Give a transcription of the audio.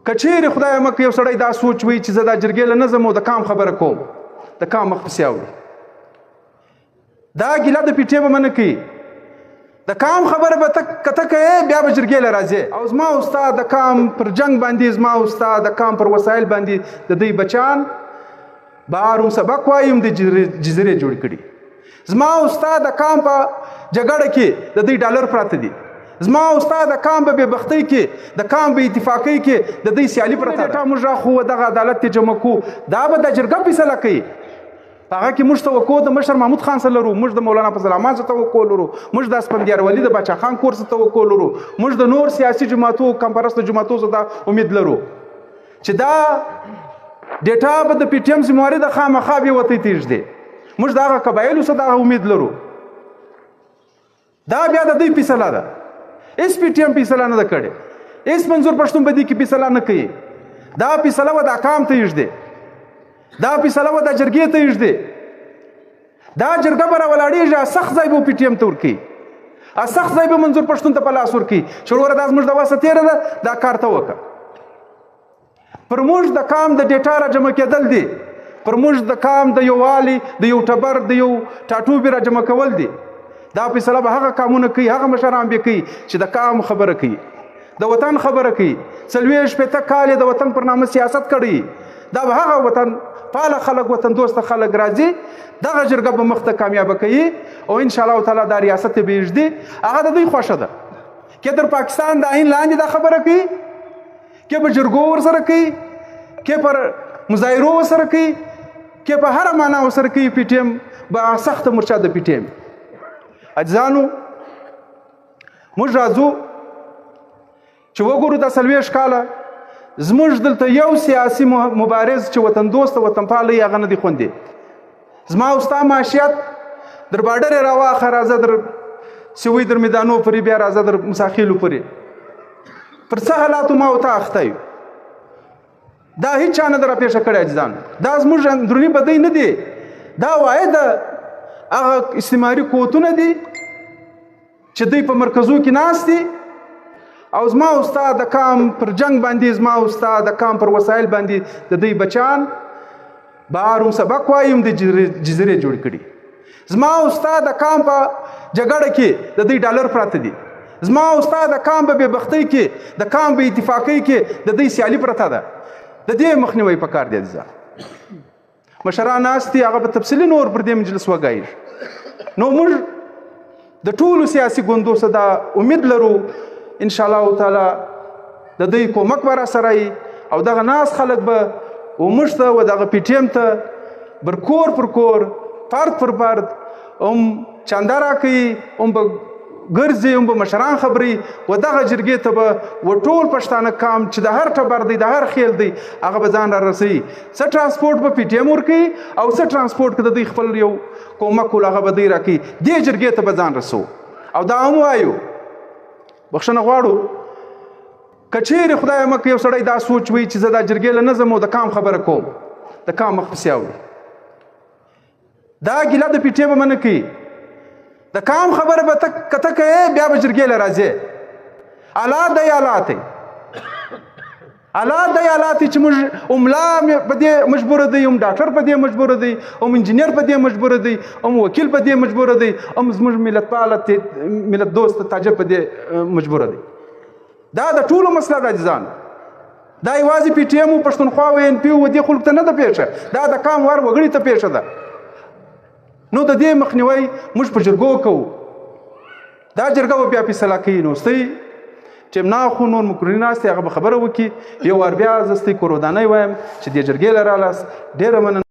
که چیرې خدای مکه یو سړی دا سوچ وي چې زه دا جرګې له نه ځم او د کام خبره کوم د کام مخ پسې اوري دا ګیله د پیټې به منه کوي د کام خبره به که ته کوې بیا به جرګې له راځې او زما استاد د کام پر جنګ باندې زما استاد د کام پر وسایل باندې د دوی بچان بهر هم سبق وایي هم د جزیرې جوړ کړي زما استاد د کام په جګړه کې د دوی ډالر پراته دي زما استاد د کام په بېبختۍ کې د کام په اتفاقۍ کې د دوی سیالي پرته ده موږ راخو دغه عدالت ته جمع کړو دا به د جرګه فیصله کوي په هغه کې موږ توقع د مشر محمود خان سره لرو موږ د مولانا فضل الرحمن سره توقع لرو موږ د اسفندیار ولی د باچا خان کور سره توقع لرو موږ د نور سیاسي جماعتو کمپرست جماعتو سره امید لرو چې دا ډیټا به د پی ټی ایم زمواري د خامخا به وتی تیږدي موږ دا قبایلو سره دا امید لرو دا بیا د دې فیصله ده اس پی ټی ایم فیصله نه کړي اس منظور پښتون بدی کې فیصله نه کوي دا فیصله و د کام ته یږدي دا فیصله و د جرګې ته یږدي دا جرګه بر ولاړیږي سخت ځای به پی ټی ایم ته ورکی سخت ځای به منظور پښتون ته په لاس ورکی شروع د ازمږ د واسطه تیر ده دا کار ته وکړه پر موږ د کام د ډیټا را جمع کېدل دي پر موږ د کام د یووالي د یو ټبر د یو ټاټوبي را جمع کول دي دا فیصله به هغه کامونه کوي هغه مشران به کوي چې د کام خبره کوي د وطن خبره کوي 40 کال د وطن پر نامه سیاست کړي دا به هغه وطن پال خلک وطن دوست خلک راځي دغه جرګه به مخته کامیاب کوي او ان شاء الله تعالی دا ریاست به یږدي هغه د دوی خوښه ده کې در پاکستان د عین لاندې دا خبره کوي کې په جرګو ور سره کوي کې پر مظاهرو سره کوي کې په هر معنا سره کوي پی ټی ایم به سخت مرچا د پی ټی ایم اجزانو موږ راځو چې وګورو د 40 کاله زموږ دلته یو سیاسي مبارز چې وطن دوست وطنپال یې هغه نه دي خوندې زما استا معاشیت در باډر راواخه راځه در سوي در میدانو پرې بیا راځه در مساخیلو پرې پر څه حالاتو ما وته اخته یو دا هیڅ چا نه در پیښه کړی اجزان دا زموږ اندروني بدی نه دی دا وایي د هغه استعماري قوتونه دي چې دوی په مرکزو کې ناست دي او زما استاد د کام پر جنگ باندې زما استاد د کام پر وسایل باندې د دوی بچان بهر هم سبق وایي هم د جزیرې جوړ کړي زما استاد د کام په جګړه کې د دوی ډالر پراته دي زما استاد د کام په بېبختۍ کې د کام په اتفاقۍ کې د دوی سیالي پرته ده د دې مخنیوی پکار دی ځکه مشران ناستي هغه په تفصیلي نور پر دې مجلس وګایي نو موږ د ټولو سیاسي ګوندو سره امید لرو ان شاء الله تعالی د دوی کومک ور سره او دغه ناس خلک به ومشته و دغه پی ټی ایم ته برکور پر کور فرد پر فرد چاندارا کوي به ګرځي به مشران خبري و دغه جرګې ته به ټول پښتانه کام چې د هر ټبر دی د هر خیل دی هغه به ځان را رسوي څه ترانسپورټ به پی ټی ایم ورکوي او څه ترانسپورټ که د دوی خپل یو کومک ول هغه به دوی راکوي دې جرګې ته به ځان رسو او دا هم وایو بخښنه غواړو که چیرې خدای مکه یو سړی دا سوچ وي چې زه دا جرګې له نه ځم او د کام خبره کوم د کام مخ پسې اوري دا ګیله د پی ټی ایم به منه کوي د کام خبره به ته که ته کوې بیا به جرګې له راځې حالات دی حالات دی حالات دی حالات چې موږ املا په دې مجبوره دی ډاکټر په دې مجبوره دی انجینیر په دې مجبوره دی وکیل په دې مجبوره دی زموږ ملتپال ملت دوست تاجر په دې مجبوره دی دا د ټولو مسله ده ځان دا یوازې پی ټی ایم او پښتونخوا او ان پی او دې خلکو ته نه ده پیښه دا د کام وار وګړي ته پیښه ده نو د دې مخنیوي موږ په جرګو کوو دا جرګه به بیا فیصله کوي نو ستۍ چې خو نور مقررین ناستې هغه به خبره وکړي یو وار بیا زه ستۍ کورودانۍ وایم چې دې جرګې له رالاست ډېره مننه